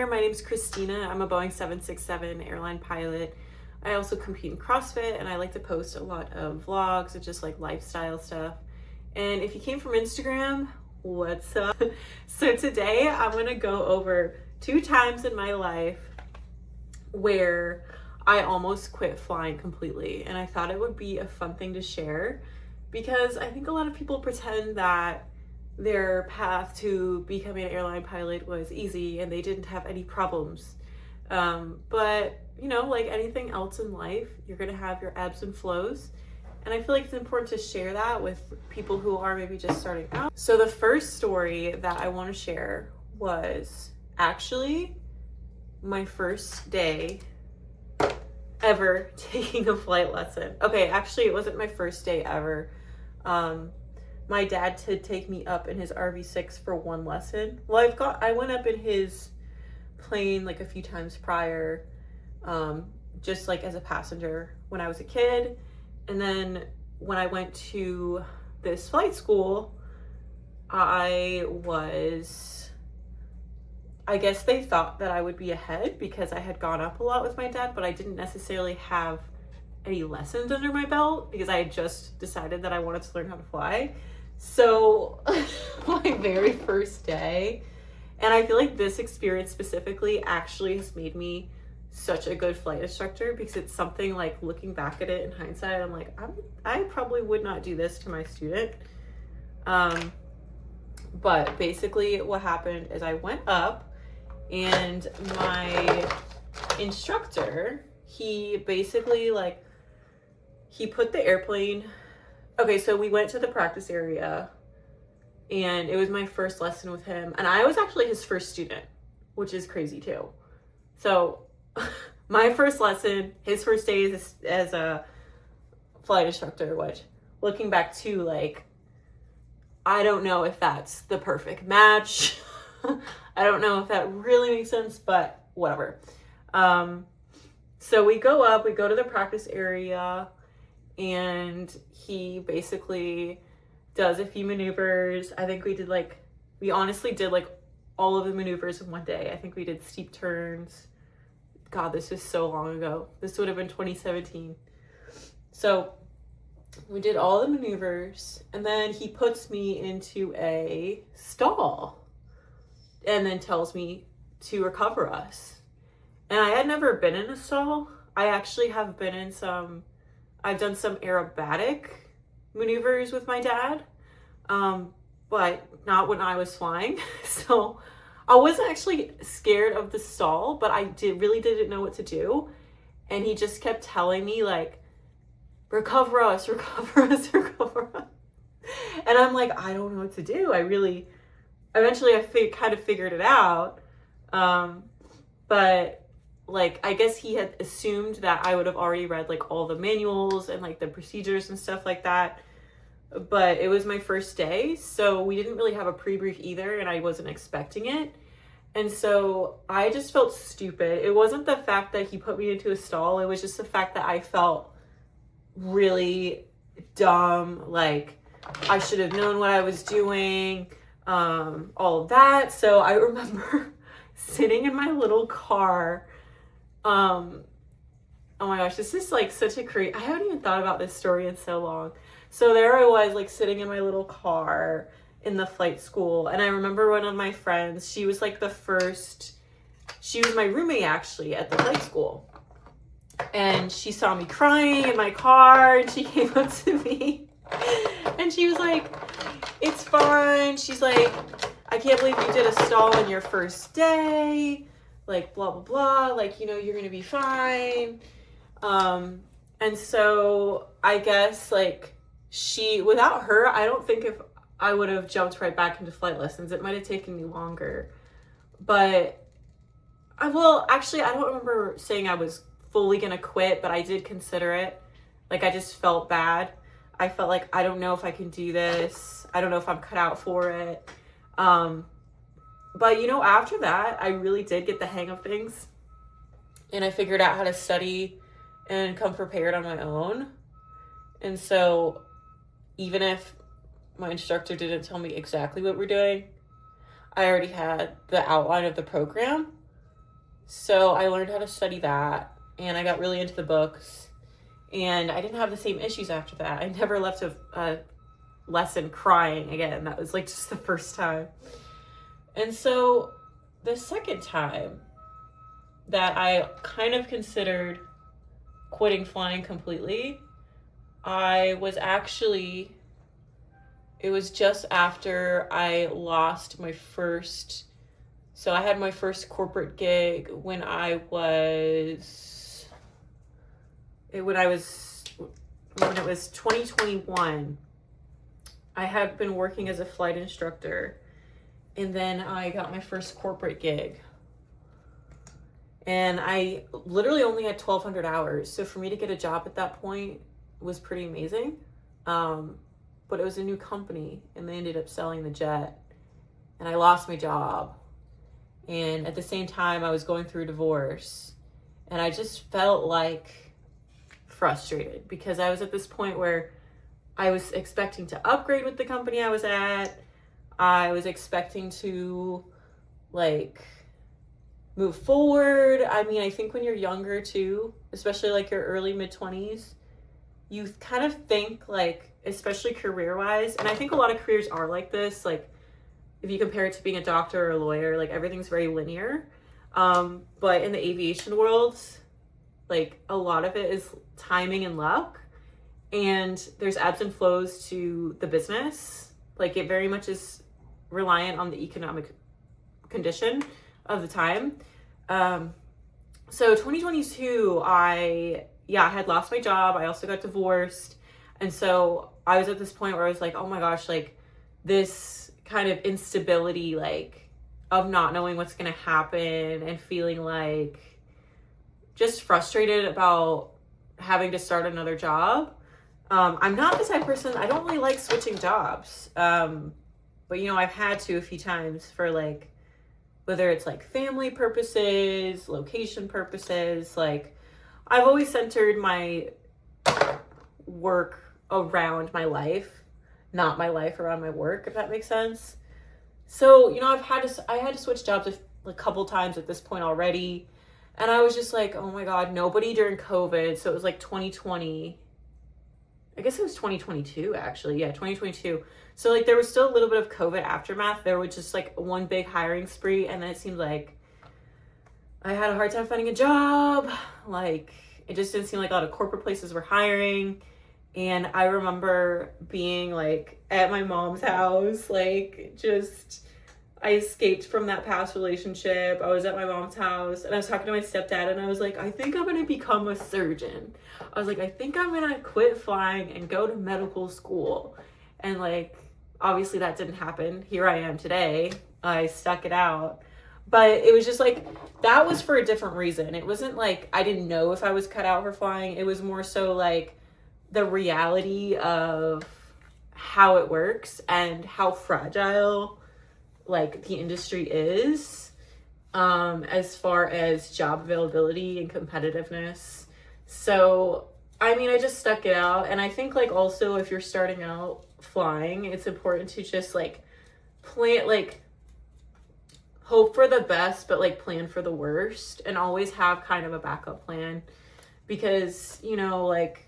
there, my name's Christina. I'm a Boeing 767 airline pilot. I also compete in CrossFit, and I like to post a lot of vlogs and just like lifestyle stuff. And if you came from Instagram, what's up? So today I'm gonna go over 2 times in my life where I almost quit flying completely. And I thought it would be a fun thing to share because I think a lot of people pretend that their path to becoming an airline pilot was easy and they didn't have any problems. But you know, like anything else in life, you're gonna have your ebbs and flows. And I feel like it's important to share that with people who are maybe just starting out. So the first story that I want to share was actually my first day ever taking a flight lesson. Okay, actually it wasn't my first day ever. My dad did take me up in his RV6 for one lesson. Well, I went up in his plane like a few times prior, just like as a passenger when I was a kid. And then when I went to this flight school, I guess they thought that I would be ahead because I had gone up a lot with my dad, but I didn't necessarily have any lessons under my belt because I had just decided that I wanted to learn how to fly. So my very first day, and I feel like this experience specifically actually has made me such a good flight instructor because it's something like looking back at it in hindsight, I'm like, I probably would not do this to my student. But basically what happened is I went up and my instructor, he basically he put the airplane. Okay, so we went to the practice area and it was my first lesson with him. And I was actually his first student, which is crazy too. So my first lesson, his first day as a flight instructor, which looking back to I don't know if that's the perfect match. I don't know if that really makes sense, but whatever. So we go up, we go to the practice area, and he basically does a few maneuvers. I think we honestly did all of the maneuvers in one day. I think we did steep turns. God, this is so long ago. This would have been 2017. So we did all the maneuvers, and then he puts me into a stall and then tells me to recover us. And I had never been in a stall. I actually have been in I've done some aerobatic maneuvers with my dad, but not when I was flying. So I wasn't actually scared of the stall, but I really didn't know what to do. And he just kept telling me recover us, recover us, recover us. And I'm like, I don't know what to do. Eventually I kind of figured it out. But I guess he had assumed that I would have already read all the manuals and the procedures and stuff like that. But it was my first day, so we didn't really have a pre-brief either, and I wasn't expecting it. And so I just felt stupid. It wasn't the fact that he put me into a stall, it was just the fact that I felt really dumb, I should have known what I was doing, all of that. So I remember sitting in my little car. Oh my gosh, this is such a I haven't even thought about this story in so long. So there I was sitting in my little car in the flight school, and I remember one of my friends, she was she was my roommate actually at the flight school, and she saw me crying in my car, and she came up to me and she was like, it's fine. She's like, I can't believe you did a stall on your first day, blah blah blah, you're gonna be fine. And so I guess without her, I don't think if I would have jumped right back into flight lessons, it might have taken me longer. But I don't remember saying I was fully gonna quit, but I did consider it. I just felt bad. I felt I don't know if I can do this. I don't know if I'm cut out for it. But after that, I really did get the hang of things, and I figured out how to study and come prepared on my own. And so even if my instructor didn't tell me exactly what we're doing, I already had the outline of the program. So I learned how to study that, and I got really into the books, and I didn't have the same issues after that. I never left a lesson crying again. That was like just the first time. And so the second time that I kind of considered quitting flying completely, it was just after I lost my first, so I had my first corporate gig when it was 2021. I had been working as a flight instructor, and then I got my first corporate gig. And I literally only had 1,200 hours. So for me to get a job at that point was pretty amazing. But it was a new company, and they ended up selling the jet, and I lost my job. And at the same time, I was going through a divorce, and I just felt like frustrated because I was at this point where I was expecting to upgrade with the company I was at. I was expecting to like move forward. I mean, I think when you're younger too, especially like your early mid-20s, you kind of think like, especially career-wise, and I think a lot of careers are like this, like if you compare it to being a doctor or a lawyer, like everything's very linear. But in the aviation world, like a lot of it is timing and luck, and there's ebbs and flows to the business. Like it very much is reliant on the economic condition of the time. So 2022, I had lost my job. I also got divorced. And so I was at this point where I was like, oh my gosh, like this kind of instability, like of not knowing what's going to happen and feeling like just frustrated about having to start another job. I'm not the type of person, I don't really like switching jobs. But you know, I've had to a few times for like, whether it's like family purposes, location purposes, like I've always centered my work around my life, not my life around my work, if that makes sense. So, you know, I had to switch jobs a couple times at this point already. And I was just like, oh my God, nobody during COVID. So it was like 2020. I guess it was 2022 actually. Yeah, 2022. So like there was still a little bit of COVID aftermath. There was just like one big hiring spree, and then it seemed like I had a hard time finding a job. Like it just didn't seem like a lot of corporate places were hiring. And I remember being like at my mom's house, like I escaped from that past relationship. I was at my mom's house and I was talking to my stepdad, and I was like, I think I'm going to become a surgeon. I was like, I think I'm going to quit flying and go to medical school. And like, obviously that didn't happen. Here I am today. I stuck it out. But it was just like, that was for a different reason. It wasn't like I didn't know if I was cut out for flying. It was more so like the reality of how it works and how fragile like the industry is, as far as job availability and competitiveness. So, I mean, I just stuck it out. And I think like also if you're starting out flying, it's important to just like plan, like hope for the best, but like plan for the worst, and always have kind of a backup plan. Because, you know, like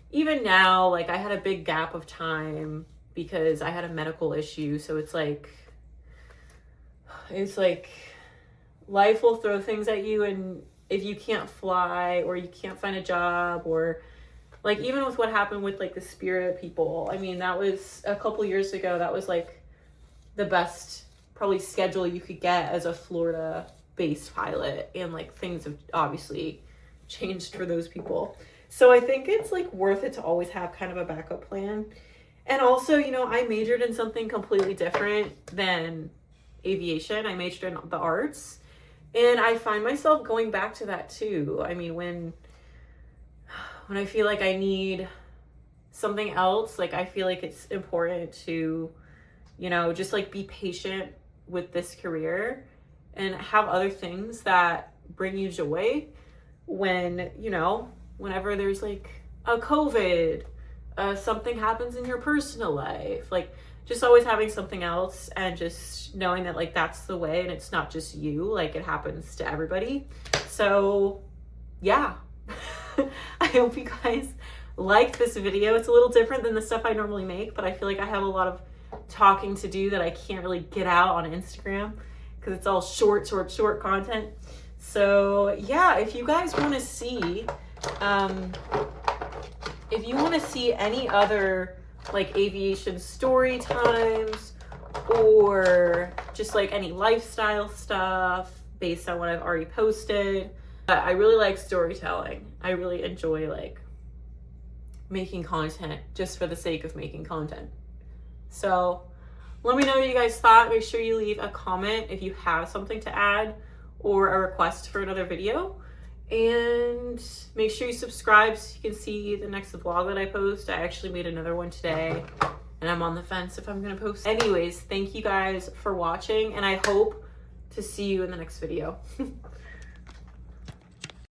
even now, like I had a big gap of time because I had a medical issue. So it's like life will throw things at you, and if you can't fly or you can't find a job, or like even with what happened with like the Spirit people, I mean, that was a couple years ago, that was like the best probably schedule you could get as a Florida based pilot, and like things have obviously changed for those people. So I think it's like worth it to always have kind of a backup plan. And also, you know, I majored in something completely different than aviation. I majored in the arts, and I find myself going back to that too. I mean, when I feel like I need something else, like I feel like it's important to, you know, just like be patient with this career and have other things that bring you joy when, you know, whenever there's like a COVID, something happens in your personal life, like just always having something else and just knowing that like that's the way and it's not just you, like it happens to everybody. So yeah. I hope you guys liked this video. It's a little different than the stuff I normally make, but I feel like I have a lot of talking to do that I can't really get out on Instagram because it's all short content. So yeah, if you guys want to see any other like aviation story times or just like any lifestyle stuff based on what I've already posted, I really like storytelling. I really enjoy like making content just for the sake of making content. So let me know what you guys thought. Make sure you leave a comment if you have something to add or a request for another video. And make sure you subscribe so you can see the next vlog that I post. I actually made another one today and I'm on the fence if I'm gonna post. Anyways, thank you guys for watching and I hope to see you in the next video.